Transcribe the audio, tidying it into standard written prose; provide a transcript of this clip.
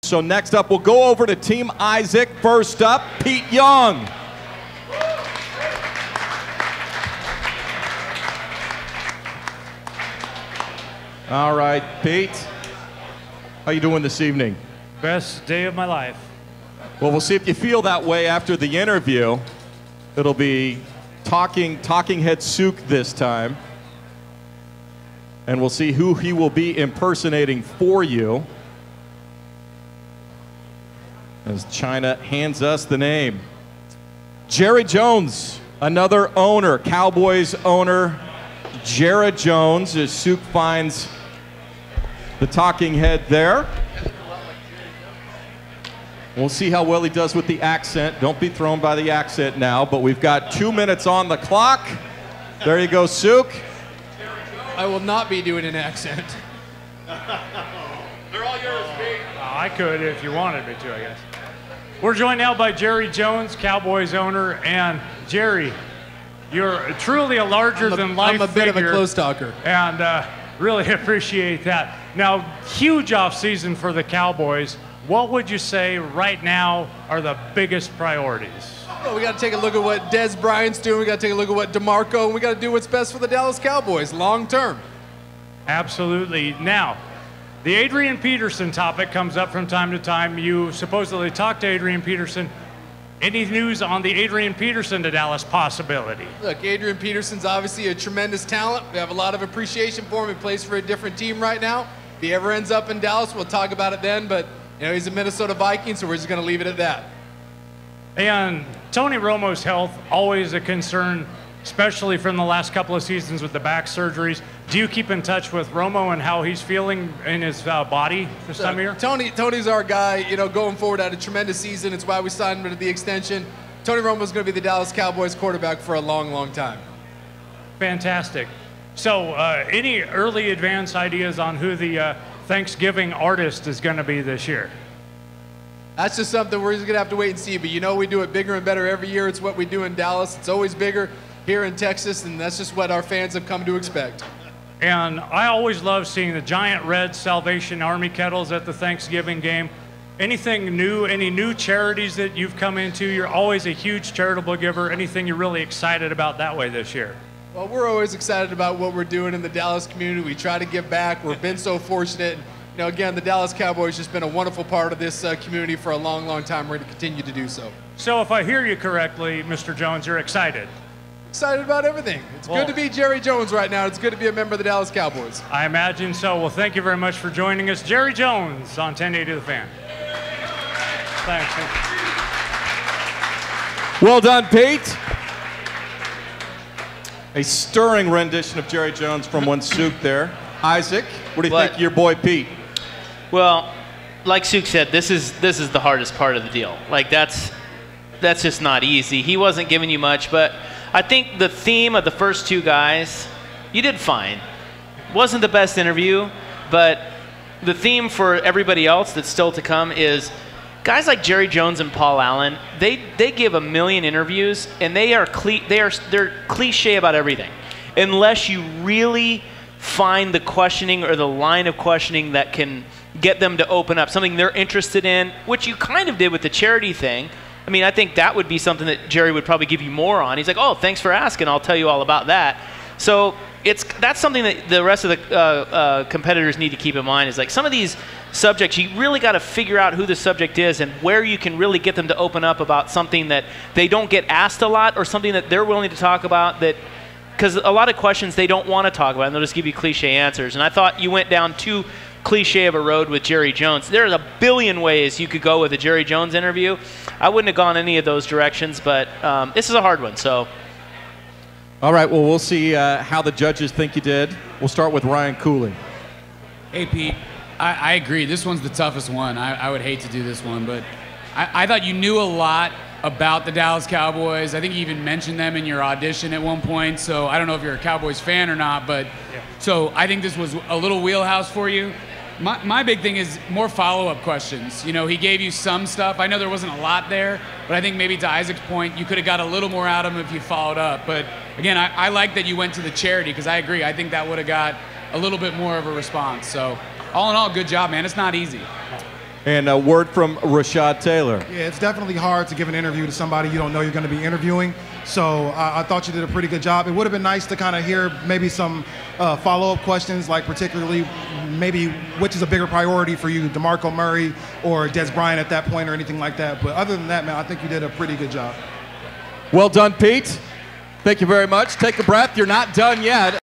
So next up, we'll go over to Team Isaac. First up, Pete Young. All right, Pete. How you doing this evening? Best day of my life. Well, we'll see if you feel that way after the interview. It'll be talking head Souk this time. And we'll see who he will be impersonating for you. As China hands us the name. Jerry Jones, another owner, Cowboys owner, Jared Jones, as Souk finds the talking head there. We'll see how well he does with the accent. Don't be thrown by the accent now, but we've got 2 minutes on the clock. There you go, Souk. I will not be doing an accent. They're all yours, Pete. I could if you wanted me to, I guess. We're joined now by Jerry Jones, Cowboys owner, and Jerry, you're truly a larger-than-life figure. I'm a bit of a close talker. And really appreciate that. Now, huge offseason for the Cowboys. What would you say right now are the biggest priorities? Well, we got to take a look at what Dez Bryant's doing. We got to take a look at what DeMarco, and we got to do what's best for the Dallas Cowboys long term. Absolutely. Now, the Adrian Peterson topic comes up from time to time. You supposedly talked to Adrian Peterson. Any news on the Adrian Peterson to Dallas possibility? Look, Adrian Peterson's obviously a tremendous talent. We have a lot of appreciation for him. He plays for a different team right now. If he ever ends up in Dallas, we'll talk about it then. But you know, he's a Minnesota Viking, so we're just going to leave it at that. And Tony Romo's health, always a concern, especially from the last couple of seasons with the back surgeries. Do you keep in touch with Romo and how he's feeling in his body this time of year? Tony's our guy. You know, going forward, had a tremendous season. It's why we signed him to the extension. Tony Romo's going to be the Dallas Cowboys quarterback for a long, long time. Fantastic. So, any early advance ideas on who the Thanksgiving artist is going to be this year? That's just something we're just going to have to wait and see. But you know, we do it bigger and better every year. It's what we do in Dallas. It's always bigger here in Texas, and that's just what our fans have come to expect. And I always love seeing the giant red Salvation Army kettles at the Thanksgiving game. Anything new, any new charities that you've come into? You're always a huge charitable giver. Anything you're really excited about that way this year? Well, we're always excited about what we're doing in the Dallas community. We try to give back. We've been so fortunate. You know, again, the Dallas Cowboys just been a wonderful part of this community for a long, long time. We're going to continue to do so. So if I hear you correctly, Mr. Jones, you're excited? Excited about everything. It's good to be Jerry Jones right now. It's good to be a member of the Dallas Cowboys. I imagine so. Well, thank you very much for joining us. Jerry Jones on 1080 The Fan. Thanks. Well done, Pete. A stirring rendition of Jerry Jones from one Souk there. Isaac, what do you think of your boy Pete? Well, like Souk said, this is the hardest part of the deal. Like that's just not easy. He wasn't giving you much, but I think the theme of the first two guys, you did fine. Wasn't the best interview, but the theme for everybody else that's still to come is guys like Jerry Jones and Paul Allen. They give a million interviews, and they're cliche about everything, unless you really find the questioning or the line of questioning that can get them to open up something they're interested in, which you kind of did with the charity thing. I mean, I think that would be something that Jerry would probably give you more on. He's like, oh, thanks for asking. I'll tell you all about that. So that's something that the rest of the competitors need to keep in mind is like some of these subjects, you really got to figure out who the subject is and where you can really get them to open up about something that they don't get asked a lot or something that they're willing to talk about that, because a lot of questions they don't want to talk about and they'll just give you cliche answers. And I thought you went down too cliche of a road with Jerry Jones. There's a billion ways you could go with a Jerry Jones interview. I wouldn't have gone any of those directions, but this is a hard one. So, all right, well, we'll see how the judges think you did. We'll start with Ryan Cooley. Hey, Pete, I agree. This one's the toughest one. I would hate to do this one, but I thought you knew a lot about the Dallas Cowboys. I think you even mentioned them in your audition at one point, so I don't know if you're a Cowboys fan or not, but so I think this was a little wheelhouse for you. My big thing is more follow-up questions. You know, he gave you some stuff. I know there wasn't a lot there, but I think maybe to Isaac's point, you could have got a little more out of him if you followed up. But again, I like that you went to the charity because I agree. I think that would have got a little bit more of a response. So all in all, good job, man. It's not easy. And a word from Rashad Taylor. Yeah, it's definitely hard to give an interview to somebody you don't know you're going to be interviewing. So I thought you did a pretty good job. It would have been nice to kind of hear maybe some follow-up questions, like particularly maybe which is a bigger priority for you, DeMarco Murray or Des Bryant at that point or anything like that. But other than that, man, I think you did a pretty good job. Well done, Pete. Thank you very much. Take a breath. You're not done yet.